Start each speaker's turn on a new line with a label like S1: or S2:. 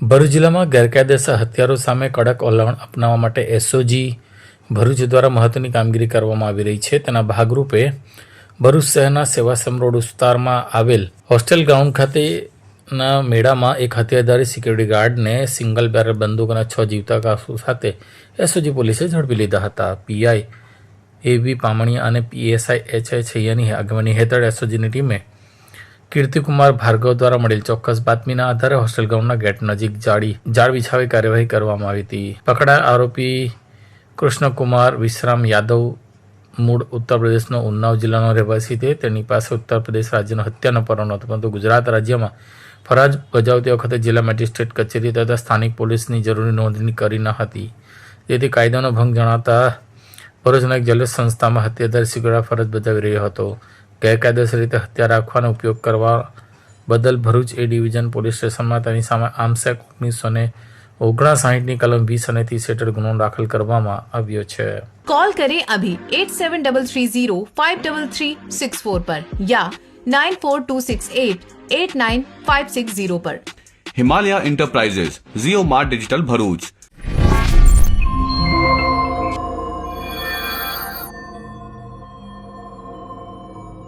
S1: ભરૂચ જિલ્લામાં ગેરકાયદેસર હથિયારો સામે કડક વલણ અપનાવવા માટે એસઓજી ભરૂચ દ્વારા મહત્વની કામગીરી કરવામાં આવી રહી છે. તેના ભાગરૂપે ભરૂચ શહેરના સેવાશ્રમ રોડ વિસ્તારમાં આવેલ હોસ્ટેલ ગ્રાઉન્ડ ખાતેના મેળામાં એક હથિયારધારી સિક્યુરિટી ગાર્ડને સિંગલ બેરલ બંદૂક અને 6 જીવતા કારતૂસ સાથે એસઓજી પોલીસે ઝડપી લીધા હતા. પીઆઈ એવી પામણીયા અને પીએસઆઈ એચઆઈ છૈયાની આગેવાની હેઠળ એસઓજીની ટીમે કીર્તિકુમાર ભાર્ગવ દ્વારા મળેલ ચોક્કસ બાતમીના આધારે હોસ્ટેલ ગ્રાઉન્ડના ગેટ નજીક જાળ બિછાવી કાર્યવાહી કરવામાં આવી હતી. પકડાયેલ આરોપી કૃષ્ણકુમાર વિશ્રામ યાદવ મૂળ ઉત્તર પ્રદેશનો ઉન્નાવ જિલ્લાનો રહેવાસી છે. તેની પાસે ઉત્તર પ્રદેશ રાજ્યનો હત્યાનો પરવાનો હતો, પરંતુ ગુજરાત રાજ્યમાં ફરજ બજાવતી વખતે જિલ્લા મેજિસ્ટ્રેટ કચેરી તથા સ્થાનિક પોલીસની જરૂરી નોંધણી કરી ન હતી, જેથી કાયદાનો ભંગ જણાતા ભરૂચના એક જલિત સંસ્થામાં હત્યાધારી સિક્યુરિટી ફરજ બજાવી રહ્યો હતો. ગેરકાયદેસર રીતે હથિયાર રાખવાનો ઉપયોગ કરવા બદલ ભરૂચ એ ડિવિઝન પોલીસ સ્ટેશનમાં તેની સામે આર્મ્સ એક્ટ 1959ની કલમ 20 અને 30 હેઠળ ગુનો દાખલ કરવામાં આવ્યો છે.
S2: कॉल करें अभी 8733053364 पर या 9426889560 पर.
S3: हिमालय इंटरप्राइजेज, जियो मार्ट डिजिटल भरूच,